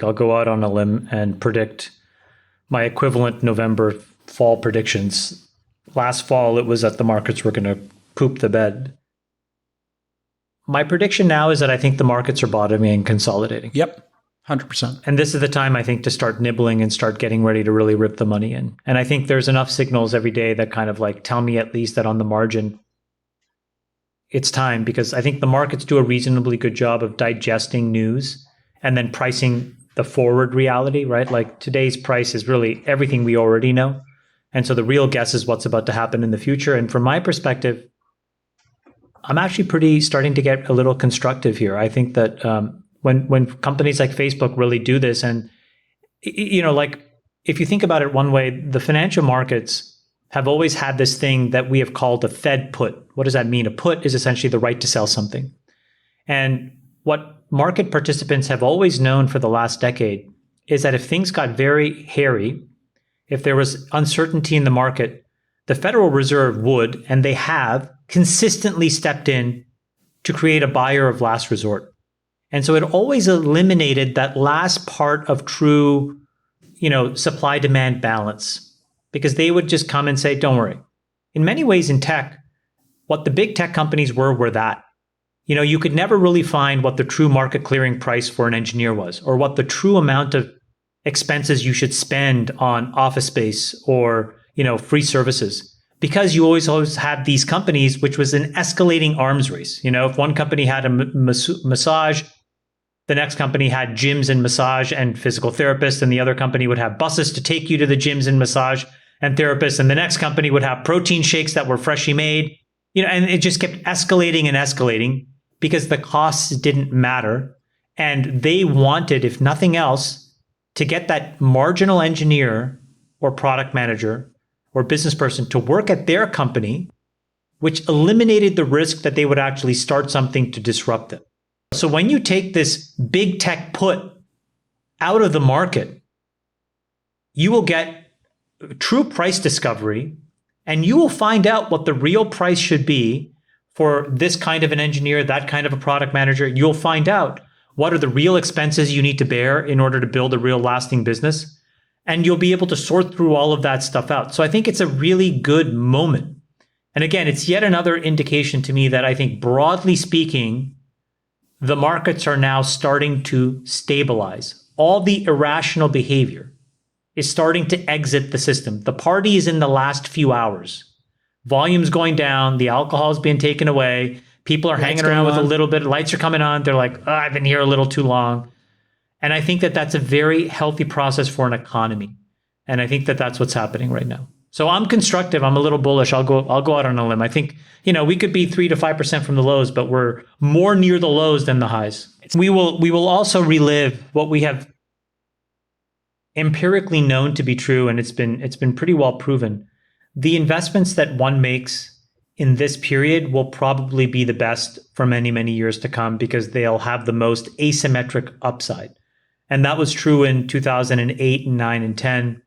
I'll go out on a limb and predict my equivalent November fall predictions. Last fall, it was that the markets were going to poop the bed. My prediction now is that I think the markets are bottoming and consolidating. Yep, 100%. And this is the time, I think, to start nibbling and start getting ready to really rip the money in. And I think there's enough signals every day that kind of like tell me at least that on the margin, it's time, because I think the markets do a reasonably good job of digesting news and then pricing the forward reality, right? Like today's price is really everything we already know. And so the real guess is what's about to happen in the future. And from my perspective, I'm actually pretty starting to get a little constructive here. I think that when companies like Facebook really do this, and like if you think about it one way, the financial markets have always had this thing that we have called a Fed put. What does that mean? A put is essentially the right to sell something. And what market participants have always known for the last decade is that if things got very hairy, if there was uncertainty in the market, the Federal Reserve would, and they have, consistently stepped in to create a buyer of last resort. And so it always eliminated that last part of true, supply-demand balance, because they would just come and say, don't worry. In many ways in tech, what the big tech companies were that. You could never really find what the true market clearing price for an engineer was, or what the true amount of expenses you should spend on office space or, free services. Because you always had these companies, which was an escalating arms race. If one company had a massage, the next company had gyms and massage and physical therapists, and the other company would have buses to take you to the gyms and massage and therapists, and the next company would have protein shakes that were freshly made. And it just kept escalating and escalating because the costs didn't matter. And they wanted, if nothing else, to get that marginal engineer or product manager or business person to work at their company, which eliminated the risk that they would actually start something to disrupt them. So when you take this big tech put out of the market, you will get true price discovery, and you will find out what the real price should be for this kind of an engineer, that kind of a product manager. You'll find out what are the real expenses you need to bear in order to build a real lasting business. And you'll be able to sort through all of that stuff out. So I think it's a really good moment. And again, it's yet another indication to me that I think broadly speaking, the markets are now starting to stabilize. All the irrational behavior is starting to exit the system. The party is in the last few hours. Volume's going down. The alcohol is being taken away. People are hanging around with a little bit. Lights are coming on. They're like, oh, I've been here a little too long. And I think that that's a very healthy process for an economy. And I think that that's what's happening right now. So I'm constructive. I'm a little bullish. I'll go out on a limb. I think, we could be 3 to 5% from the lows, but we're more near the lows than the highs. We will also relive what we have empirically known to be true, and it's been pretty well proven. The investments that one makes in this period will probably be the best for many, many years to come because they'll have the most asymmetric upside. And that was true in 2008 and 9 and 10.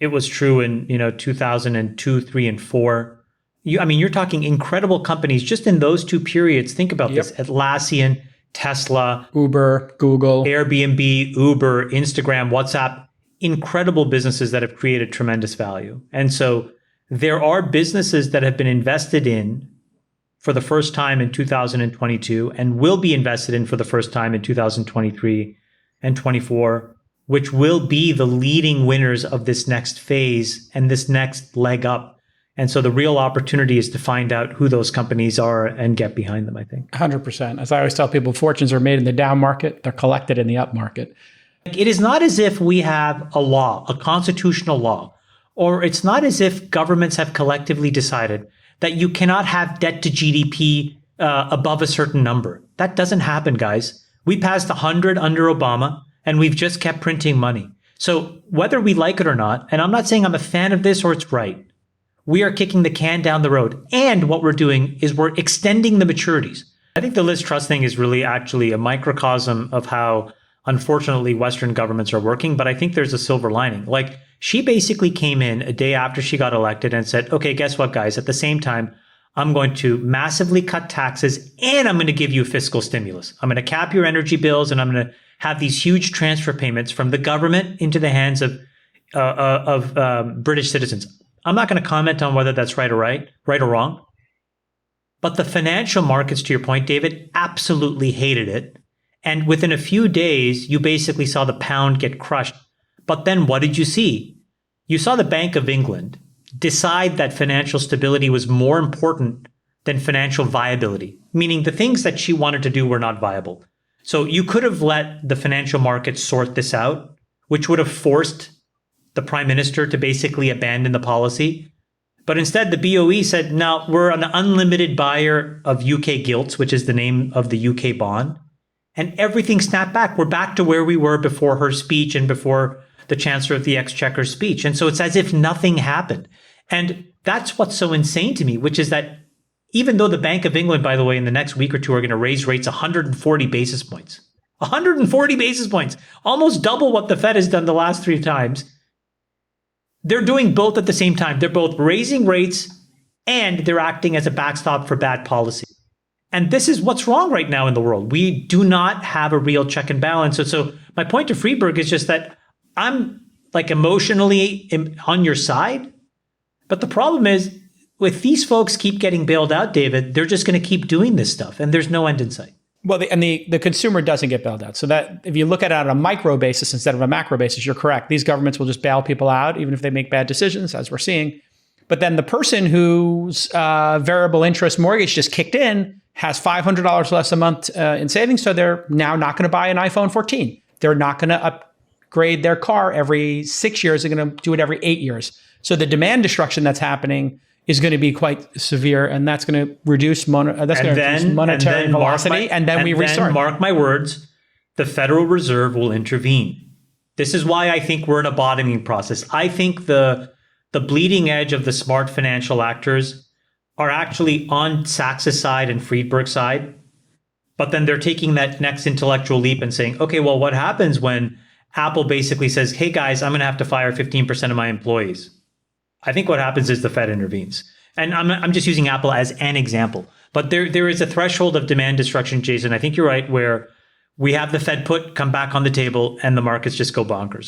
It was true in 2002, 3, and 4. You're talking incredible companies just in those two periods. Think about this: Atlassian, Tesla, Uber, Google, Airbnb, Uber, Instagram, WhatsApp. Incredible businesses that have created tremendous value. And so there are businesses that have been invested in for the first time in 2022 and will be invested in for the first time in 2023 and 24, which will be the leading winners of this next phase and this next leg up. And so the real opportunity is to find out who those companies are and get behind them, I think. 100%. As I always tell people, fortunes are made in the down market. They're collected in the up market. It is not as if we have a law, a constitutional law, or it's not as if governments have collectively decided that you cannot have debt to GDP above a certain number. That doesn't happen, guys. We passed 100 under Obama, and we've just kept printing money. So whether we like it or not, and I'm not saying I'm a fan of this or it's right, we are kicking the can down the road. And what we're doing is we're extending the maturities. I think the Liz Truss thing is really actually a microcosm of how, unfortunately, Western governments are working. But I think there's a silver lining. Like, she basically came in a day after she got elected and said, okay, guess what, guys? At the same time, I'm going to massively cut taxes and I'm going to give you fiscal stimulus. I'm going to cap your energy bills and I'm going to have these huge transfer payments from the government into the hands of British citizens. I'm not going to comment on whether that's right or wrong. But the financial markets, to your point, David, absolutely hated it. And within a few days, you basically saw the pound get crushed. But then what did you see? You saw the Bank of England decide that financial stability was more important than financial viability, meaning the things that she wanted to do were not viable. So you could have let the financial markets sort this out, which would have forced the prime minister to basically abandon the policy. But instead, the BOE said, no, we're an unlimited buyer of UK gilts, which is the name of the UK bond. And everything snapped back. We're back to where we were before her speech and before the Chancellor of the Exchequer's speech. And so it's as if nothing happened. And that's what's so insane to me, which is that even though the Bank of England, by the way, in the next week or two are going to raise rates 140 basis points, 140 basis points, almost double what the Fed has done the last 3 times. They're doing both at the same time. They're both raising rates and they're acting as a backstop for bad policy. And this is what's wrong right now in the world. We do not have a real check and balance. And so my point to Friedberg is just that I'm like emotionally on your side. But the problem is, if these folks keep getting bailed out, David, they're just going to keep doing this stuff and there's no end in sight. Well, the consumer doesn't get bailed out. So that if you look at it on a micro basis instead of a macro basis, you're correct. These governments will just bail people out, even if they make bad decisions, as we're seeing. But then the person whose variable interest mortgage just kicked in has $500 less a month in savings. So they're now not going to buy an iPhone 14. They're not going to upgrade their car every 6 years. They're going to do it every 8 years. So the demand destruction that's happening is going to be quite severe, and that's going to reduce monetary velocity, and then we restart. Mark my words, the Federal Reserve will intervene. This is why I think we're in a bottoming process. I think the bleeding edge of the smart financial actors are actually on Sachs's side and Friedberg's side, but then they're taking that next intellectual leap and saying, okay, well, what happens when Apple basically says, hey guys, I'm going to have to fire 15% of my employees? I think what happens is the Fed intervenes. And I'm just using Apple as an example. But there is a threshold of demand destruction, Jason. I think you're right, where we have the Fed come back on the table and the markets just go bonkers.